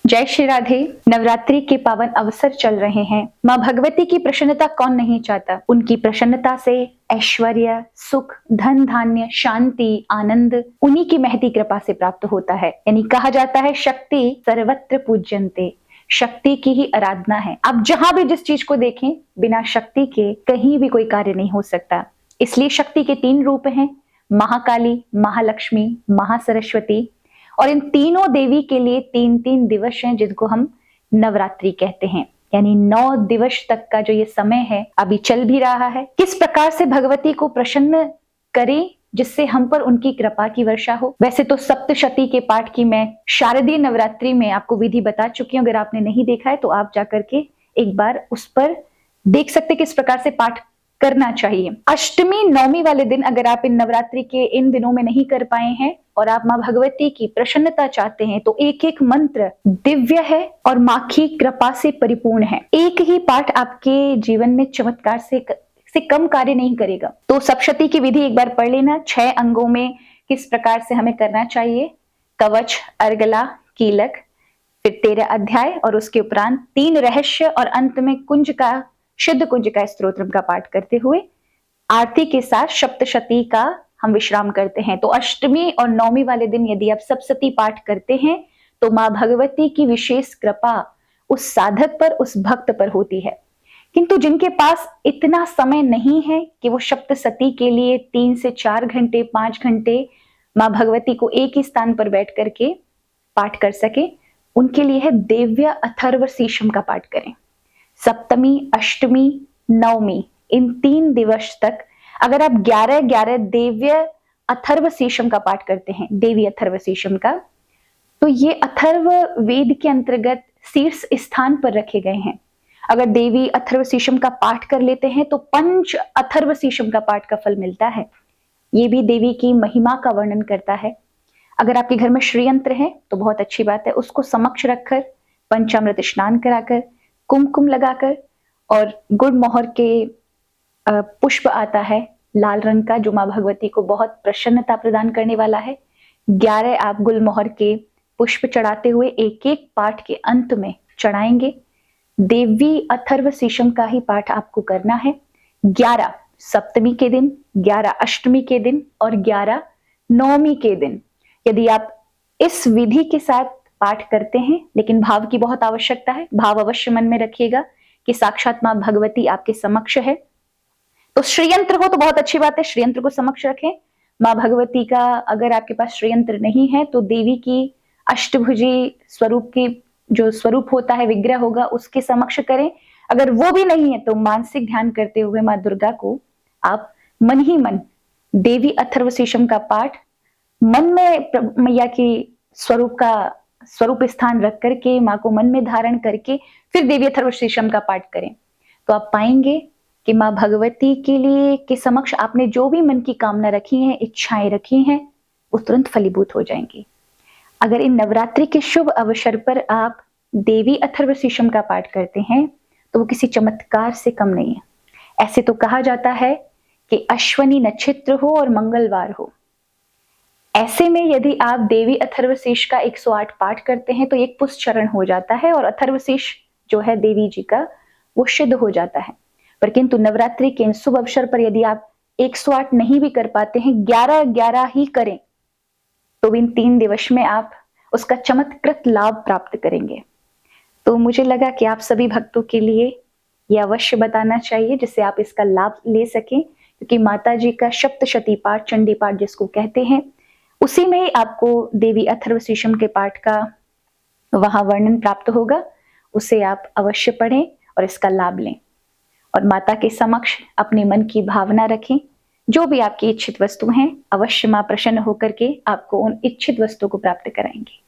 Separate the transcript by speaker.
Speaker 1: जय श्री राधे। नवरात्रि के पावन अवसर चल रहे हैं। माँ भगवती की प्रसन्नता कौन नहीं चाहता। उनकी प्रसन्नता से ऐश्वर्य, सुख, धन धान्य, शांति, आनंद उन्हीं की महती कृपा से प्राप्त होता है। यानी कहा जाता है शक्ति सर्वत्र पूज्यन्ते, शक्ति की ही आराधना है। आप जहां भी जिस चीज को देखें, बिना शक्ति के कहीं भी कोई कार्य नहीं हो सकता। इसलिए शक्ति के 3 रूप हैं, महाकाली, महालक्ष्मी, महासरस्वती। और इन तीनों देवी के लिए 3-3 दिवस हैं जिनको हम नवरात्रि कहते हैं। यानी 9 दिवस तक का जो ये समय है अभी चल भी रहा है। किस प्रकार से भगवती को प्रसन्न करें जिससे हम पर उनकी कृपा की वर्षा हो। वैसे तो सप्तशती के पाठ की मैं शारदीय नवरात्रि में आपको विधि बता चुकी हूँ। अगर आपने नहीं देखा है तो आप जाकर के एक बार उस पर देख सकते किस प्रकार से पाठ करना चाहिए। अष्टमी नवमी वाले दिन अगर आप इन नवरात्रि के इन दिनों में नहीं कर पाए हैं और आप माँ भगवती की प्रसन्नता चाहते हैं तो एक एक मंत्र दिव्य है और माँ की कृपा से परिपूर्ण है। एक ही पाठ आपके जीवन में चमत्कार से कम कार्य नहीं करेगा। तो सप्तशती की विधि एक बार पढ़ लेना। 6 अंगों में किस प्रकार से हमें करना चाहिए, कवच, अर्गला, कीलक, फिर 13 अध्याय और उसके उपरांत 3 रहस्य और अंत में कुंज का, शुद्ध कुंज का स्तोत्र का पाठ करते हुए आरती के साथ सप्तशती का हम विश्राम करते हैं। तो अष्टमी और नवमी वाले दिन यदि आप सप्तशती पाठ करते हैं तो माँ भगवती की विशेष कृपा उस साधक पर, उस भक्त पर होती है। किंतु जिनके पास इतना समय नहीं है कि वो सप्तशती के लिए 3 से 4 घंटे, 5 घंटे माँ भगवती को एक ही स्थान पर बैठ करके पाठ कर सके, उनके लिए है देव्य अथर्व शीर्षम का पाठ करें। सप्तमी, अष्टमी, नवमी इन 3 दिवस तक अगर आप 11-11 देव्य अथर्व शीर्षम का पाठ करते हैं, देवी अथर्व शीर्षम का, तो ये अथर्व वेद के अंतर्गत शीर्ष स्थान पर रखे गए हैं। अगर देवी अथर्व शीर्षम का पाठ कर लेते हैं तो पंच अथर्व शीर्षम का पाठ का फल मिलता है। ये भी देवी की महिमा का वर्णन करता है। अगर आपके घर में श्रीयंत्र है तो बहुत अच्छी बात है, उसको समक्ष रखकर पंचामृत स्नान कराकर, कुमकुम लगाकर और गुड़ मोहर के पुष्प आता है लाल रंग का जो माँ भगवती को बहुत प्रसन्नता प्रदान करने वाला है। 11 आप गुलमोहर के पुष्प चढ़ाते हुए एक एक पाठ के अंत में चढ़ाएंगे। देवी अथर्व शीर्षम का ही पाठ आपको करना है। 11 सप्तमी के दिन, 11 अष्टमी के दिन और 11 नवमी के दिन। यदि आप इस विधि के साथ पाठ करते हैं, लेकिन भाव की बहुत आवश्यकता है, भाव अवश्य मन में रखिएगा कि साक्षात माँ भगवती आपके समक्ष है। तो श्रीयंत्र हो तो बहुत अच्छी बात है, श्रीयंत्र को समक्ष रखें। माँ भगवती का अगर आपके पास श्रीयंत्र नहीं है तो देवी की अष्टभुजी स्वरूप की जो स्वरूप होता है, विग्रह होगा, उसके समक्ष करें। अगर वो भी नहीं है तो मानसिक ध्यान करते हुए माँ दुर्गा को आप मन ही मन देवी अथर्व शीर्षम का पाठ मन में मैया की स्वरूप स्थान रख करके, माँ को मन में धारण करके फिर देवी अथर्व शीर्षम का पाठ करें तो आप पाएंगे कि माँ भगवती के लिए के समक्ष आपने जो भी मन की कामना रखी है, इच्छाएं रखी हैं, वो तुरंत फलीभूत हो जाएंगी। अगर इन नवरात्रि के शुभ अवसर पर आप देवी अथर्व शीर्षम का पाठ करते हैं तो वो किसी चमत्कार से कम नहीं है। ऐसे तो कहा जाता है कि अश्वनी नक्षत्र हो और मंगलवार हो, ऐसे में यदि आप देवी अथर्व शीर्ष का 108 पाठ करते हैं तो एक पुष्पचरण हो जाता है और अथर्व शीर्ष जो है देवी जी का वो सिद्ध हो जाता है। पर किंतु नवरात्रि के इन शुभ अवसर पर यदि आप 108 नहीं भी कर पाते हैं, 11-11 ही करें तो इन 3 दिवस में आप उसका चमत्कृत लाभ प्राप्त करेंगे। तो मुझे लगा कि आप सभी भक्तों के लिए यह अवश्य बताना चाहिए जिससे आप इसका लाभ ले सकें, क्योंकि माता जी का सप्तशती पाठ, चंडी पाठ जिसको कहते हैं, उसी में ही आपको देवी अथर्व शीर्षम के पाठ का वहां वर्णन प्राप्त होगा। उसे आप अवश्य पढ़ें और इसका लाभ लें और माता के समक्ष अपने मन की भावना रखें। जो भी आपकी इच्छित वस्तु हैं, अवश्य मां प्रसन्न होकर के आपको उन इच्छित वस्तु को प्राप्त कराएंगी।